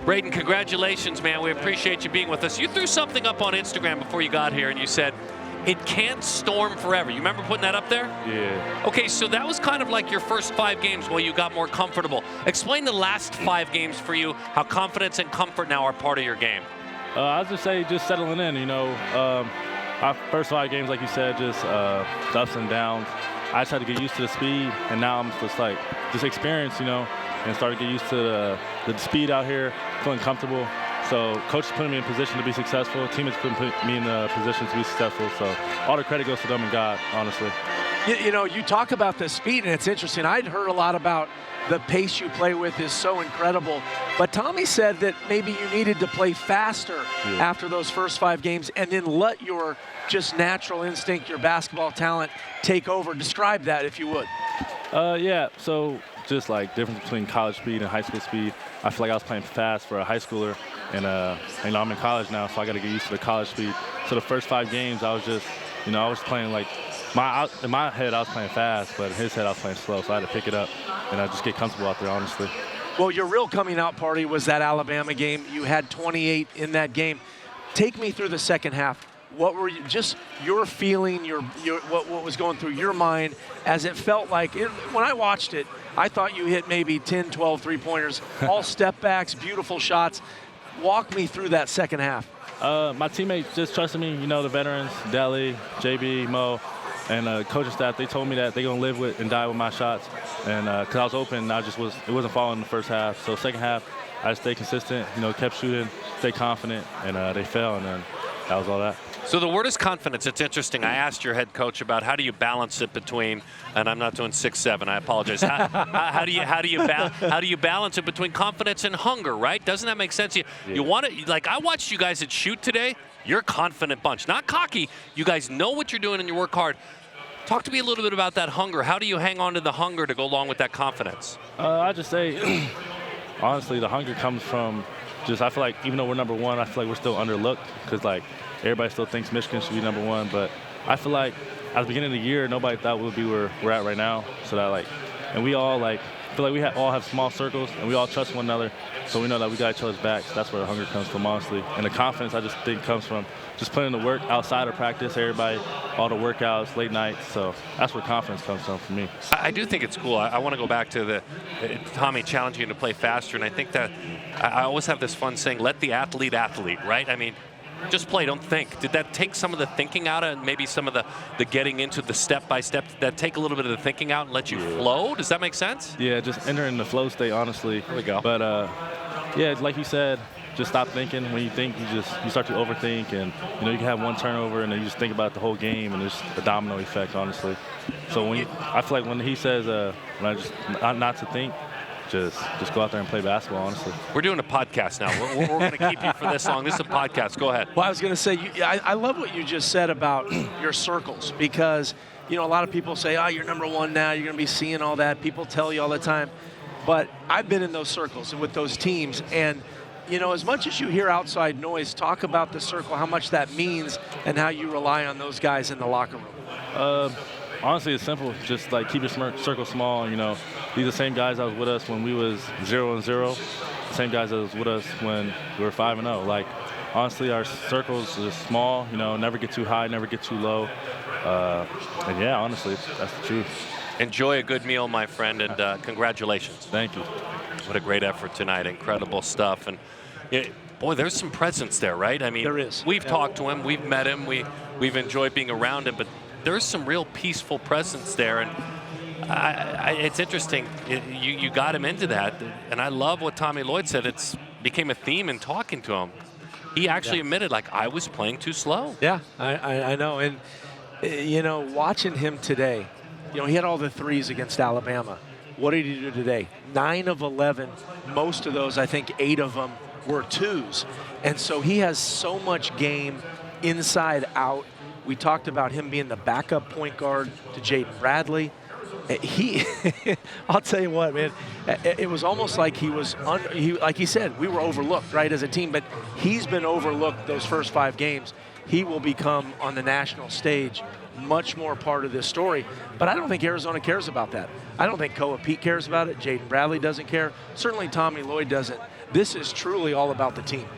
Brayden, congratulations, man. We appreciate you being with us. You threw something up on Instagram before you got here, and you said, it can't storm forever. You remember putting that up there? Yeah. Okay, so that was kind of like your first 5 games while you got more comfortable. Explain the last 5 games for you, how confidence and comfort now are part of your game. I would just say just settling in, Our first 5 games, like you said, just ups and downs. I just had to get used to the speed, and now I'm just experience, and start to get used to the speed out here, feeling comfortable. So coach is putting me in position to be successful. Team is putting me in a position to be successful. So all the credit goes to them and God, honestly. You talk about the speed, and it's interesting. I'd heard a lot about the pace you play with is so incredible. But Tommy said that maybe you needed to play faster after those first 5 games and then let your just natural instinct, your basketball talent take over. Describe that, if you would. Yeah, so just like difference between college speed and high school speed. I feel like I was playing fast for a high schooler, and I'm in college now, so I got to get used to the college speed. So the first 5 games, I was just, I was playing like, in my head I was playing fast, but in his head I was playing slow, so I had to pick it up, and I just get comfortable out there, honestly. Well, your real coming out party was that Alabama game. You had 28 in that game. Take me through the second half. What were your feeling, what was going through your mind as it felt like, when I watched it, I thought you hit maybe 10, 12 three-pointers, all step backs, beautiful shots. Walk me through that second half. My teammates just trusted me, the veterans, Deli, JB, Mo, and coaching staff, they told me that they're going to live with and die with my shots. And because I was open, it wasn't falling in the first half. So second half, I just stayed consistent, kept shooting, stayed confident, and they fell, and then that was all that. So the word is confidence. It's interesting. I asked your head coach about how do you balance it between, and I'm not doing 6'7", I apologize. How do you balance it between confidence and hunger, right? Doesn't that make sense? You want to, like, I watched you guys at shoot today. You're a confident bunch, not cocky. You guys know what you're doing and you work hard. Talk to me a little bit about that hunger. How do you hang on to the hunger to go along with that confidence? I just say, honestly, the hunger comes from I feel like even though we're number 1, I feel like we're still underlooked because, like, everybody still thinks Michigan should be number 1. But I feel like at the beginning of the year, nobody thought we'd be where we're at right now. So that, and we all, feel like we all have small circles and we all trust one another. So we know that we got each other's backs. That's where the hunger comes from, honestly. And the confidence, I just think, comes from just putting in the work outside of practice, everybody, all the workouts, late nights. So that's where confidence comes from for me. I do think it's cool. I want to go back to Tommy challenging you to play faster. And I think that I always have this fun saying, let the athlete, right? I mean, just play, don't think. Did that take some of the thinking out and maybe some of the getting into the step-by-step, did that take a little bit of the thinking out and let you flow? Does that make sense? Yeah, just entering the flow state, honestly. There we go. But, yeah, like you said, just stop thinking. When you think, you start to overthink, and, you can have one turnover, and then you just think about the whole game, and it's a domino effect, honestly. So I feel like when he says not to think, just go out there and play basketball, honestly. We're doing a podcast now. We're going to keep you for this long. This is a podcast. Go ahead. Well, I was going to say, I love what you just said about your circles because, a lot of people say, you're number 1 now. You're going to be seeing all that. People tell you all the time. But I've been in those circles and with those teams. And, as much as you hear outside noise, talk about the circle, how much that means, and how you rely on those guys in the locker room. Honestly, it's simple. Just keep your circle small. These are the same guys that was with us when we was 0-0. The same guys that was with us when we were 5-0. Honestly, our circles are small. Never get too high, never get too low. And yeah, honestly, that's the truth. Enjoy a good meal, my friend, and congratulations. Thank you. What a great effort tonight. Incredible stuff. And boy, there's some presence there, right? I mean, there is. We've talked to him, we've met him, we've enjoyed being around him, but there's some real peaceful presence there. And it's interesting. You got him into that. And I love what Tommy Lloyd said. It's became a theme in talking to him. He actually admitted, I was playing too slow. Yeah, I know. And, watching him today, he had all the threes against Alabama. What did he do today? 9 of 11. Most of those, I think 8 of them were twos. And so he has so much game inside out. We talked about him being the backup point guard to Jaden Bradley. I'll tell you what, man, it was almost like he was, like he said, we were overlooked, right, as a team, but he's been overlooked those first 5 games. He will become, on the national stage, much more part of this story. But I don't think Arizona cares about that. I don't think Koa Pete cares about it. Jaden Bradley doesn't care. Certainly Tommy Lloyd doesn't. This is truly all about the team.